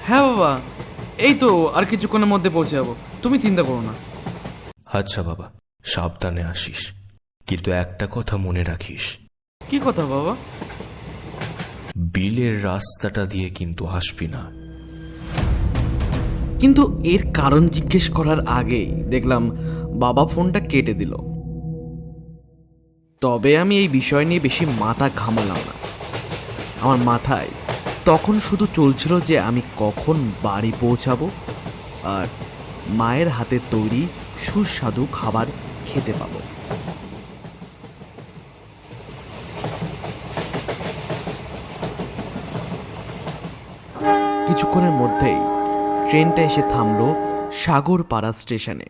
হ্যাঁ বাবা, এই তো আর কিছুক্ষণের মধ্যে পৌঁছে যাবো, তুমি চিন্তা করো না। আচ্ছা বাবা, সাবধানে আসিস, কিন্তু একটা কথা মনে রাখিস। কি কথা বাবা? বিলের রাস্তাটা দিয়ে কিন্তু আসবি না। কিন্তু এর কারণ জিজ্ঞেস করার আগেই দেখলাম বাবা ফোনটা কেটে দিল। তবে আমি এই বিষয় নিয়ে বেশি মাথা ঘামালাম না। আমার মাথায় তখন শুধু চলছিল যে আমি কখন বাড়ি পৌঁছাবো আর মায়ের হাতে তৈরি সুস্বাদু খাবার খেতে পাবো। কিছুক্ষণের মধ্যেই ট্রেনটা এসে থামলো সাগরপাড়া স্টেশনে।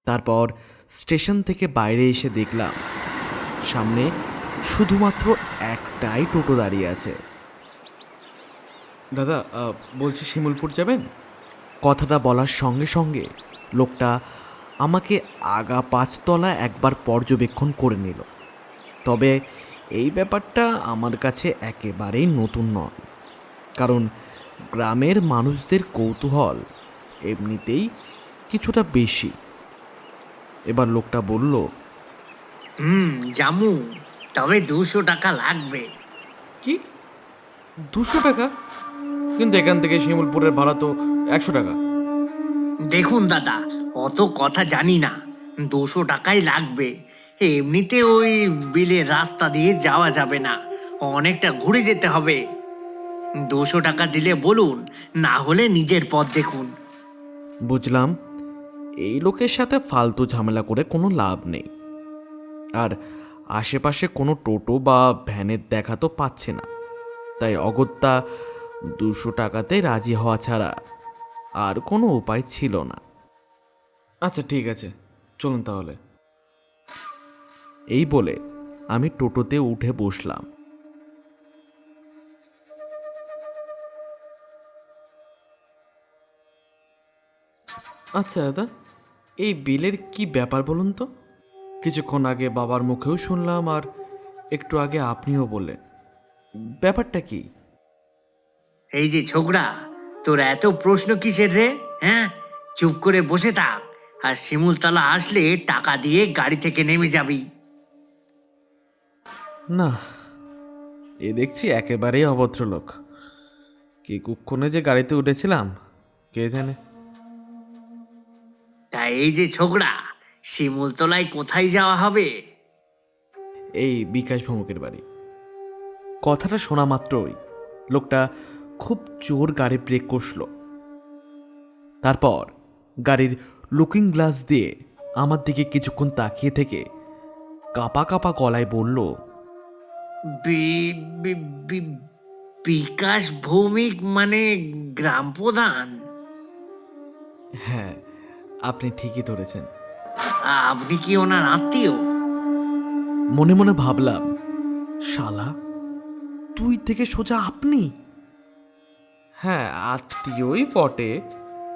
তারপর স্টেশন থেকে বাইরে এসে দেখলাম সামনে শুধুমাত্র একটাই টোটো দাঁড়িয়ে আছে। দাদা, বলছি শিমুলপুর যাবেন? কথাটা বলার সঙ্গে সঙ্গে লোকটা আমাকে আগা পাঁচতলা একবার পর্যবেক্ষণ করে নিল। তবে এই ব্যাপারটা আমার কাছে একেবারেই নতুন নয়, কারণ গ্রামের মানুষদের কৌতূহল এমনিতেই কিছুটা বেশি। এবার লোকটা বলল, জামু, তবে 200 টাকা লাগবে। কি 200 টাকা? কিন্তু এখান থেকে শিমুলপুরের ভাড়া তো 100 টাকা। দেখুন দাদা, অত কথা জানি না, 200 টাকাই লাগবে। এমনিতে ওই বিলের রাস্তা দিয়ে যাওয়া যাবে না, অনেকটা ঘুরে যেতে হবে। 200 টাকা দিলে বলুন, না হলে নিজের পথ দেখুন। বুঝলাম এই লোকের সাথে ফালতু ঝামেলা করে কোনো লাভ নেই। আর আশেপাশে কোনো টোটো বা ভ্যানের দেখা তো পাচ্ছে না, তাই অগত্যা 200 টাকাতে রাজি হওয়া ছাড়া আর কোনো উপায় ছিল না। আচ্ছা ঠিক আছে, চলুন তাহলে। এই বলে আমি টোটোতে উঠে বসলাম। আচ্ছা দাদা, এই বিলের কি ব্যাপার বলুন তো? কিছুক্ষণ আগে বাবার মুখেও শুনলাম আর একটু আগে আপনিও বললেন, ব্যাপারটা কি? এই যে ছোকরা, তোর এত প্রশ্ন কিসের রে? হ্যাঁ, চুপ করে বসে থাক, আর শিমুলতলা আসলে টাকা দিয়ে গাড়ি থেকে নেমে যাবি। না, এ দেখছি একেবারেই অভদ্র লোক। কি কুক্ষণে যে গাড়িতে উঠেছিলাম কে জানে। তা এই যে ছোকরা, শিমুলতলায় কোথায় যাওয়া হবে? এই বিকাশ ভৌমিকের বাড়ি। কথাটা শোনা মাত্রই লোকটা খুব জোর গাড়ি ব্রেক কষল। তারপর গাড়ির লুকিং গ্লাস দিয়ে আমার দিকে কিছুক্ষণ তাকিয়ে থেকে কাঁপা কাঁপা গলায় বলল, বি- বি- বি- বিকাশ ভৌমিক মানে গ্রাম প্রধান? হ্যাঁ, আপনি ঠিকই ধরেছেন। আপনি কি ওনার আত্মীয়? মনে মনে ভাবলাম, শালা তুই থেকে সোজা আপনি। হ্যাঁ, আত্মীয়ই বটে,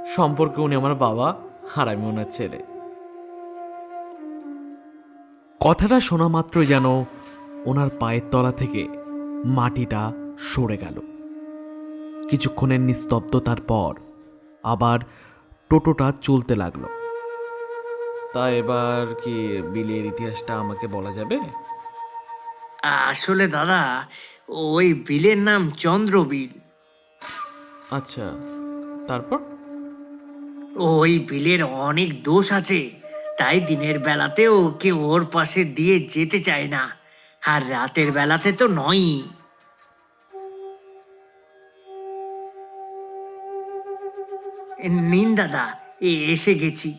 সম্পর্কে উনি আমার বাবা আর আমি ওনার ছেলে। কথাটা শোনা মাত্রই যেন ওনার পায়ের তলা থেকে মাটিটা সরে গেল। কিছুক্ষণের নিস্তব্ধতার পর আবার টোটোটা চলতে লাগলো। তা এবার কি বিলের ইতিহাসটা আমাকে বলা যাবে? আসলে দাদা, ওই বিলের নাম চন্দ্রবিল। আচ্ছা, তারপর? ওই বিলের অনেক দোষ আছে, তাই দিনের বেলাতেও কেউ ওর পাশে দিয়ে যেতে চায় না, আর রাতের বেলাতে তো নয়ই। নিন দাদা, এসে গেছি।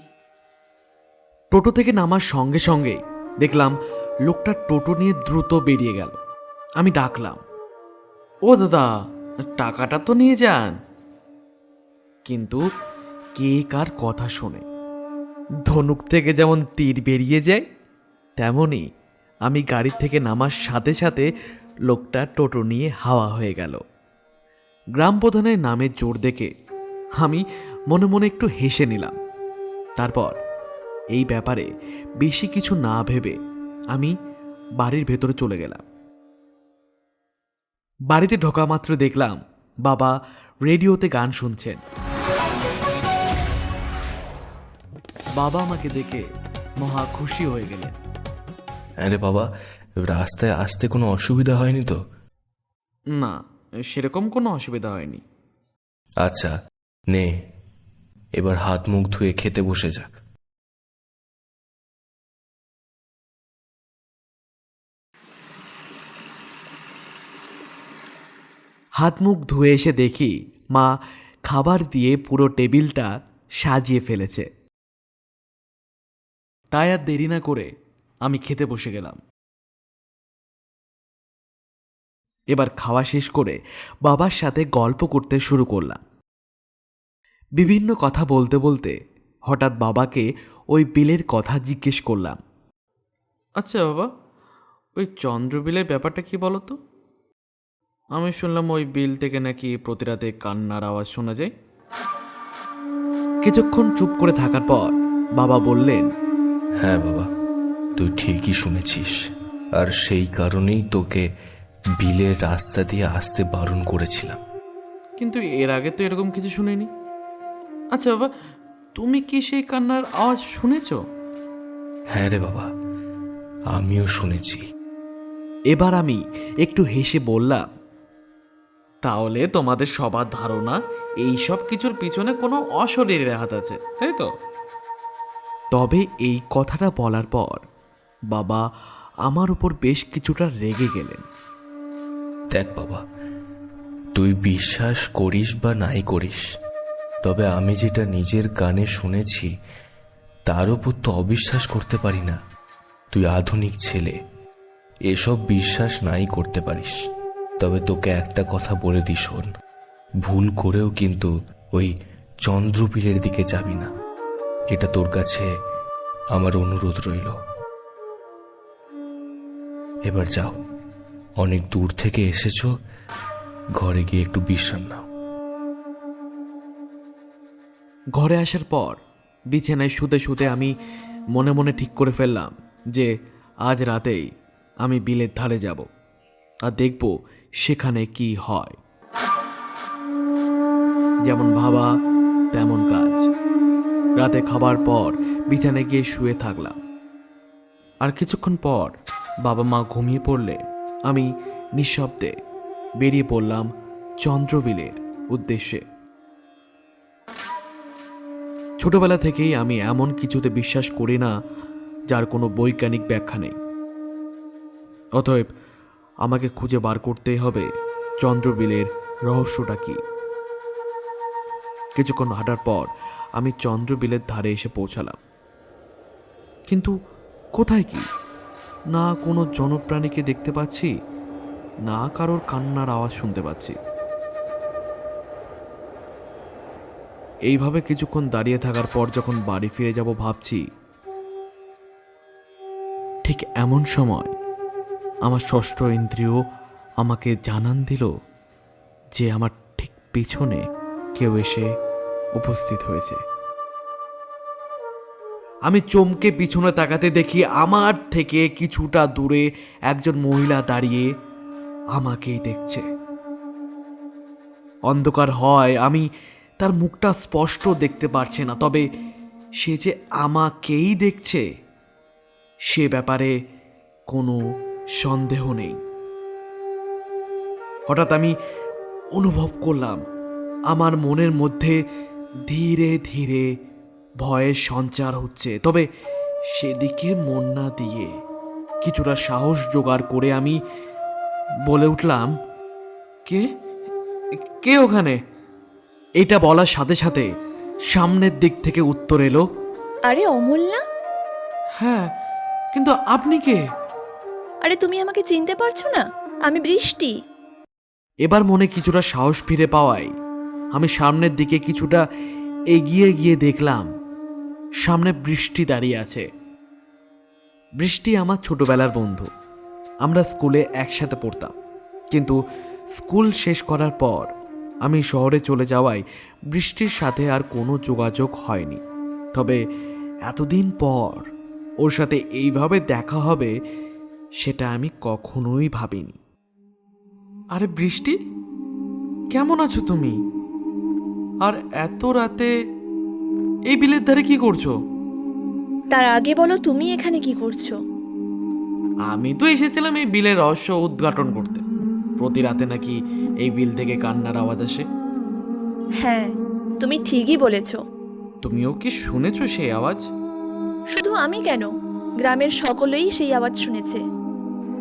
টোটো থেকে নামার সঙ্গে সঙ্গে দেখলাম লোকটা টোটো নিয়ে দ্রুত বেরিয়ে গেল। আমি ডাকলাম, ও দাদা, টাকাটা তো নিয়ে যান। কিন্তু কে কার কথা শোনে? ধনুক থেকে যেমন তীর বেরিয়ে যায়, তেমনি আমি গাড়ি থেকে নামার সাথে সাথে লোকটা টোটো নিয়ে হাওয়া হয়ে গেল। গ্রাম প্রধানের নামে জোর দেখে আমি মনে মনে একটু হেসে নিলাম। তারপর এই ব্যাপারে বেশি কিছু না ভেবে আমি বাড়ির ভেতরে চলে গেলাম। বাড়িতে ঢোকা মাত্র দেখলাম বাবা রেডিওতে গান শুনছেন। বাবা আমাকে দেখে মহা খুশি হয়ে গেলেন। আরে বাবা, রাস্তায় আসতে কোনো অসুবিধা হয়নি তো? না, সেরকম কোনো অসুবিধা হয়নি। আচ্ছা নে, এবার হাত মুখ ধুয়ে খেতে বসে যা। হাত মুখ ধুয়ে এসে দেখি মা খাবার দিয়ে পুরো টেবিলটা সাজিয়ে ফেলেছে। তাই আর দেরি না করে আমি খেতে বসে গেলাম। এবার খাওয়া শেষ করে বাবার সাথে গল্প করতে শুরু করলাম। বিভিন্ন কথা বলতে বলতে হঠাৎ বাবাকে ওই বিলের কথা জিজ্ঞেস করলাম। আচ্ছা বাবা, ওই চন্দ্র বিলের ব্যাপারটা কি বলো তো? আমি শুনলাম ওই বিল থেকে নাকি প্রতি রাতে কান্নার আওয়াজ শোনা যায়। কিছুক্ষণ চুপ করে থাকার পর বাবা বললেন, হ্যাঁ বাবা, তুই ঠিকই শুনেছিস, আর সেই কারণেই তোকে বিলের রাস্তা দিয়ে আসতে বারণ করেছিলাম। কিন্তু এর আগে তো এরকম কিছু শুনিনি। আচ্ছা বাবা, তুমি কি সেই কান্নার আওয়াজ শুনেছ? হ্যাঁ রে বাবা, আমিও শুনেছি। এবার আমি একটু হেসে বললাম, তাহলে তোমাদের সবার ধারণা এই সব কিছুর পিছনে কোনো অশরীরের হাত আছে, তাই তো? তবে এই কথাটা বলার পর বাবা আমার উপর বেশ কিছুটা রেগে গেলেন। দেখ বাবা, তুই বিশ্বাস করিস বা নাই করিস, তবে আমি যেটা নিজের কানে শুনেছি তার উপর তো অবিশ্বাস করতে পারি না। তুই আধুনিক ছেলে, এসব বিশ্বাস নাই করতে পারিস। তবে তোকে একটা কথা বলে দিই, শোন, ভুল করেও কিন্তু ওই চন্দ্রবিলের দিকে যাবি না। এটা তোর কাছে আমার অনুরোধ রইল। এবার যাও, অনেক দূর থেকে এসেছো, ঘরে গিয়ে একটু বিশ্রাম নাও। ঘরে আসার পর বিছানায় শুতে শুতে আমি মনে মনে ঠিক করে ফেললাম যে আজ রাতেই আমি বিলের ধারে যাব আর দেখব সেখানে কি হয়। যেমন ভাবা তেমন কাজ। রাতে খাবার পর বিছানায় গিয়ে শুয়ে থাকলাম। আর কিছুক্ষণ পর বাবা মা ঘুমিয়ে পড়লে আমি নিঃশব্দে বেরিয়ে পড়লাম চন্দ্রবিলের উদ্দেশ্যে। ছোটবেলা থেকেই আমি এমন কিছুতে বিশ্বাস করি না যার কোনো বৈজ্ঞানিক ব্যাখ্যা নেই। অতএব আমাকে খুঁজে বার করতেই হবে চন্দ্রবিলের রহস্যটা কি। কিছুক্ষণ হাঁটার পর আমি চন্দ্রবিলের ধারে এসে পৌঁছালাম। কিন্তু কোথায় কি? না কোনো জনপ্রাণীকে দেখতে পাচ্ছি, না কারোর কান্নার আওয়াজ শুনতে পাচ্ছি। এইভাবে কিছুক্ষণ দাঁড়িয়ে থাকার পর যখন বাড়ি ফিরে যাব ভাবছি, ঠিক এমন সময় আমার ষষ্ঠ ইন্দ্রিয় আমাকে জানান দিল যে আমার ঠিক পিছনে কেউ এসে উপস্থিত হয়েছে। আমি চমকে পিছনে তাকাতে দেখি আমার থেকে কিছুটা দূরে একজন মহিলা দাঁড়িয়ে আমাকেই দেখছে। অন্ধকার হয়, আমি তার মুখটা স্পষ্ট দেখতে পারছি না, তবে সে যে আমাকেই দেখছে সে ব্যাপারে কোনো সন্দেহ নেই। হঠাৎ আমি অনুভব করলাম আমার মনের মধ্যে ধীরে ধীরে ভয়ের সঞ্চার হচ্ছে। তবে সেদিকে মন না দিয়ে কিছুটা সাহস জোগাড় করে আমি বলে উঠলাম, কে কে ওখানে? এটা বলার সাথে সাথে সামনের দিক থেকে উত্তর এলো, আরে অমূল্যা, হ্যাঁ, কিন্তু আপনি কে? আরে তুমি আমাকে চিনতে পারছো না? আমি বৃষ্টি। এবার মনে কিছুটা সাহস ফিরে পাওয়ায় আমি সামনের দিকে কিছুটা এগিয়ে গিয়ে দেখলাম সামনে বৃষ্টি দাঁড়িয়ে আছে। বৃষ্টি আমার ছোটবেলার বন্ধু। আমরা স্কুলে একসাথে পড়তাম, কিন্তু স্কুল শেষ করার পর আমি শহরে চলে যাওয়ায় বৃষ্টির সাথে আর কোনো যোগাযোগ হয়নি। তবে এতদিন পর ওর সাথে এইভাবে দেখা হবে সেটা আমি কখনোই ভাবিনি। আরে বৃষ্টি, কেমন আছো তুমি? আর এত রাতে এই বিলের ধারে কি করছো? তার আগে বলো তুমি এখানে কি করছো? আমি তো এসেছিলাম এই বিলের রহস্য উদ্ঘাটন করতে। প্রতি রাতে নাকি এই বিল থেকে কান্নার আওয়াজ আসে। হ্যাঁ, তুমি ঠিকই বলেছো। তুমিও কি শুনেছো সেই আওয়াজ? শুধু আমি কেন, গ্রামের সকলেই সেই আওয়াজ শুনেছে।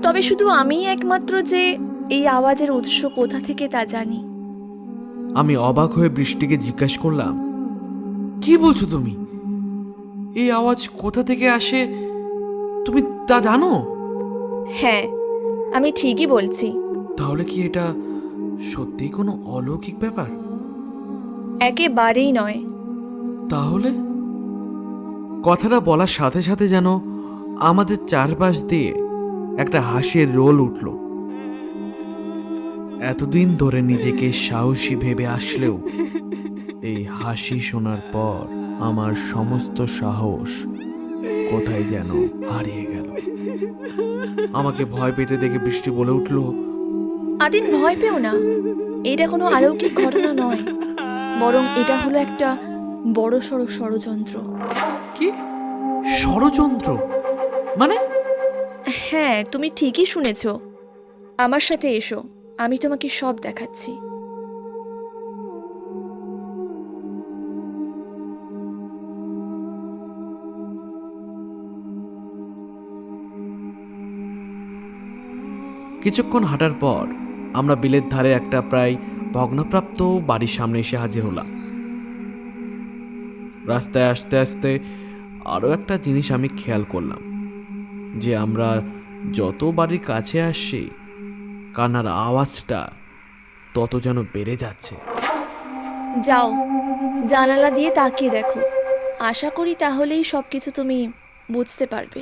তবে শুধু আমিই একমাত্র যে এই আওয়াজের উৎস কোথা থেকে তা জানি। আমি অবাক হয়ে বৃষ্টিকে জিজ্ঞাসা করলাম, কি বলছো তুমি? এই আওয়াজ কোথা থেকে আসে তুমি তা জানো? হ্যাঁ, আমি ঠিকই বলছি। তাহলে কি এটা সত্যি কোনো অলৌকিক ব্যাপার? একেবারেই নয়। তাহলে কথাটা বলার সাথে সাথে যেন আমাদের চারপাশ দিয়ে একটা হাসির রোল উঠল। এতদিন ধরে নিজেকে সাহসী ভেবে আসলেও এই হাসি শোনার পর আমার সমস্ত সাহস কোথায় যেন হারিয়ে গেল। আমাকে ভয় পেতে দেখে বৃষ্টি বলে উঠল, আদিন, ভয় পেও না। এটা কোনো অলৌকিক ঘটনা নয়, বরং এটা হলো একটা বড়সড় ষড়যন্ত্র। কি ষড়যন্ত্র? মানে? হ্যাঁ, তুমি ঠিকই শুনেছ। আমার সাথে এসো, আমি তোমাকে সব দেখাচ্ছি। কিছুক্ষণ হাঁটার পর আমরা বিলের ধারে একটা প্রায় ভগ্নপ্রাপ্ত বাড়ির সামনে এসে হাজির হলাম। রাস্তায় আসতে আসতে আরও একটা জিনিস আমি খেয়াল করলাম, যে আমরা যত বাড়ির কাছে আসছি কান্নার আওয়াজটা তত যেন বেড়ে যাচ্ছে। যাও, জানালা দিয়ে তাকিয়ে দেখো। আশা করি তাহলেই সব কিছু তুমি বুঝতে পারবে।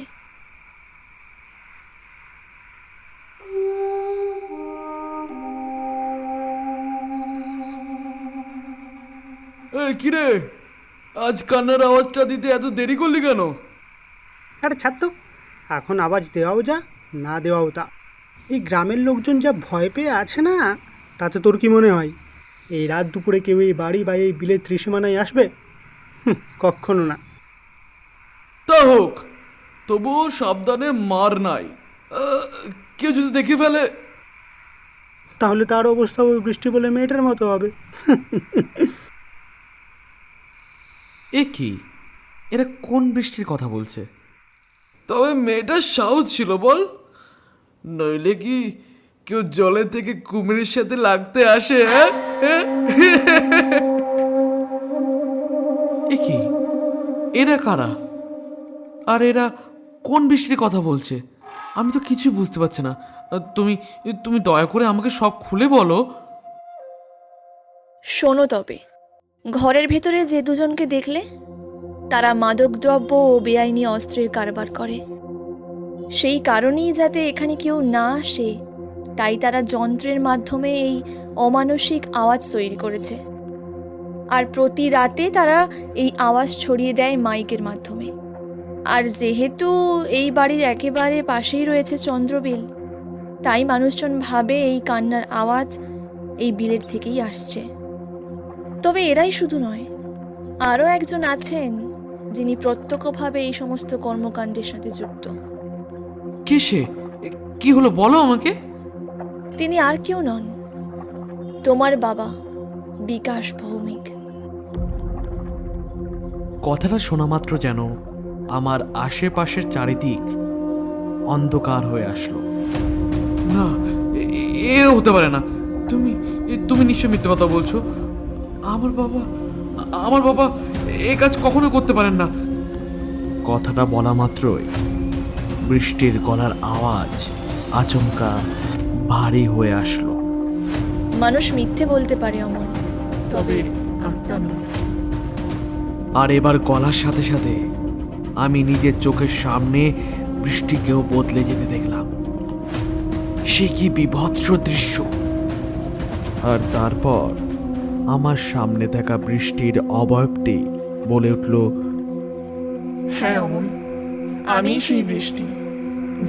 কিরে, আজ কান্নার আওয়াজটা দিতে এত দেরি করলি কেন? আরে ছাড় তো, এখন আওয়াজ দেওয়াও যা, না দেওয়াও তা। এই গ্রামের লোকজন যা ভয় পেয়ে আছে না, তাতে তোর কি মনে হয় এই রাত দুপুরে কেউ এই বাড়ি বা এই বিলের ত্রিসীমানায় আসবে? কক্ষনো না। তা হোক, তবুও সাবধানে মার নাই। কেউ যদি দেখে ফেলে? তাহলে তার অবস্থা ওই বৃষ্টি বলে মেয়েটার মতো হবে। এ কি, এরা কোন বৃষ্টির কথা বলছে? তবে মেয়েটার সাহস ছিল বল, নইলে কি কেউ জলে থেকে কুমিরের সাথে লাগতে আসে? এ কি, এরা কারা? আর এরা কোন বৃষ্টির কথা বলছে? আমি তো কিছু বুঝতে পারছি না। তুমি তুমি দয়া করে আমাকে সব খুলে বলো। শোনো তবে, ঘরের ভেতরে যে দুজনকে দেখলে, তারা মাদকদ্রব্য ও বেআইনি অস্ত্রের কারবার করে। সেই কারণেই যাতে এখানে কেউ না আসে, তাই তারা যন্ত্রের মাধ্যমে এই অমানসিক আওয়াজ তৈরি করেছে। আর প্রতি রাতে তারা এই আওয়াজ ছড়িয়ে দেয় মাইকের মাধ্যমে। আর যেহেতু এই বাড়ির একেবারে পাশেই রয়েছে চন্দ্রবিল, তাই মানুষজন ভাবে এই কান্নার আওয়াজ এই বিলের থেকেই আসছে। তবে এরাই শুধু নয়, আরও একজন আছেন যিনি প্রত্যক্ষভাবে এই সমস্ত কর্মকাণ্ডের সাথে যুক্ত। কে সে? কি হলো বলো আমাকে। তিনি আর কেউ নন, তোমার বাবা বিকাশ ভৌমিক। কথাটা শোনা মাত্র যেন আমার আশেপাশের চারিদিক অন্ধকার হয়ে আসলো। না, এ হতে পারে না। তুমি তুমি নিশ্চয় মিথ্যে কথা বলছো। আমার বাবা এ কাজ কখনো করতে পারেন না। কথাটা বলা মাত্রই বৃষ্টির গলার আওয়াজ আচমকা ভারী হয়ে আসলো। মানুষ মিথ্যে বলতে পারে অমল, তবে আত্মা নয়। আর এবার গলার সাথে সাথে আমি নিজের চোখের সামনে বৃষ্টিকেও বদলে যেতে দেখলাম। সে কি বিভৎস দৃশ্য! আর তারপর আমার সামনে থাকা বৃষ্টির অবয়বটি বলে উঠল, হ্যাঁ অমল, আমি সেই বৃষ্টি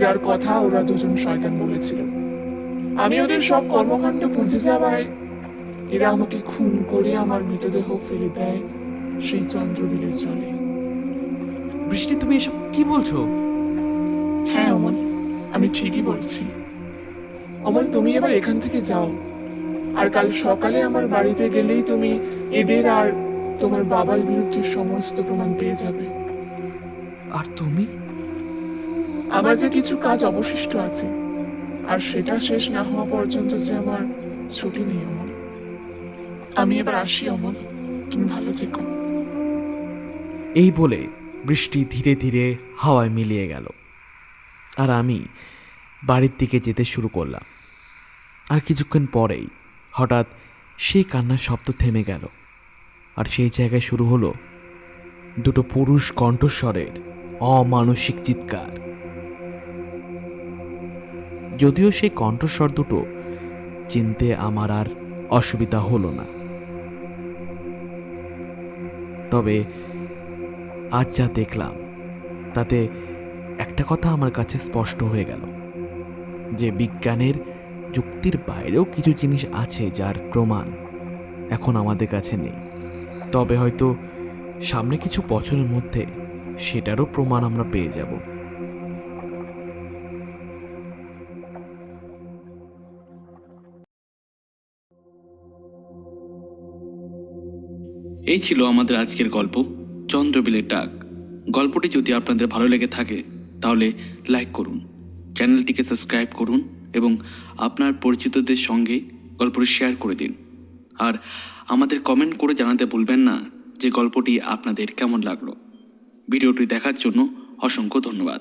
যার কথা ওরা দুজন শয়তান বলেছিল। আমি ওদের সব কর্মকাণ্ড বুঝে যাওয়ায় এরা আমাকে খুন করে আমার মৃতদেহ ফেলে দেয় সেই চন্দ্রবিলের জলে। বৃষ্টি, তুমি এসব কি বলছো? হ্যাঁ অমল, আমি ঠিকই বলছি। অমল, তুমি এবার এখান থেকে যাও, আর কাল সকালে আমার বাড়িতে গেলেই তুমি এদের আর তোমার বাবার বিরুদ্ধে সমস্ত প্রমাণ পেয়ে যাবে। আর তুমি? আমার যে কিছু কাজ অবশিষ্ট আছে, আর সেটা শেষ না হওয়া পর্যন্ত যে আমার ছুটি নেই অমল। আমি এবার আসি অমল, তুমি ভালো থেকো। এই বলে বৃষ্টি ধীরে ধীরে হাওয়ায় মিলিয়ে গেল, আর আমি বাড়ির দিকে যেতে শুরু করলাম। আর কিছুক্ষণ পরেই হঠাৎ সেই কান্নার শব্দ থেমে গেল, আর সেই জায়গায় শুরু হলো দুটো পুরুষ কণ্ঠস্বরের অমানসিক চিৎকার। যদিও সেই কণ্ঠস্বর দুটো চিনতে আমার আর অসুবিধা হলো না, তবে আজ যা দেখলাম তাতে একটা কথা আমার কাছে স্পষ্ট হয়ে গেল, যে বিজ্ঞানের যুক্তির বাইরেও কিছু জিনিস আছে যার প্রমাণ এখন আমাদের কাছে নেই। তবে হয়তো সামনে কিছু বছরের মধ্যে সেটারও প্রমাণ আমরা পেয়ে যাব। এই ছিল আমাদের আজকের গল্প চন্দ্রবিলের ডাক। গল্পটি যদি আপনাদের ভালো লেগে থাকে তাহলে লাইক করুন, চ্যানেলটিকে সাবস্ক্রাইব করুন এবং আপনার পরিচিতদের সঙ্গে গল্পটি শেয়ার করে দিন। আর আমাদের কমেন্ট করে জানাতে ভুলবেন না যে গল্পটি আপনাদের কেমন লাগলো। ভিডিওটি দেখার জন্য অসংখ্য ধন্যবাদ।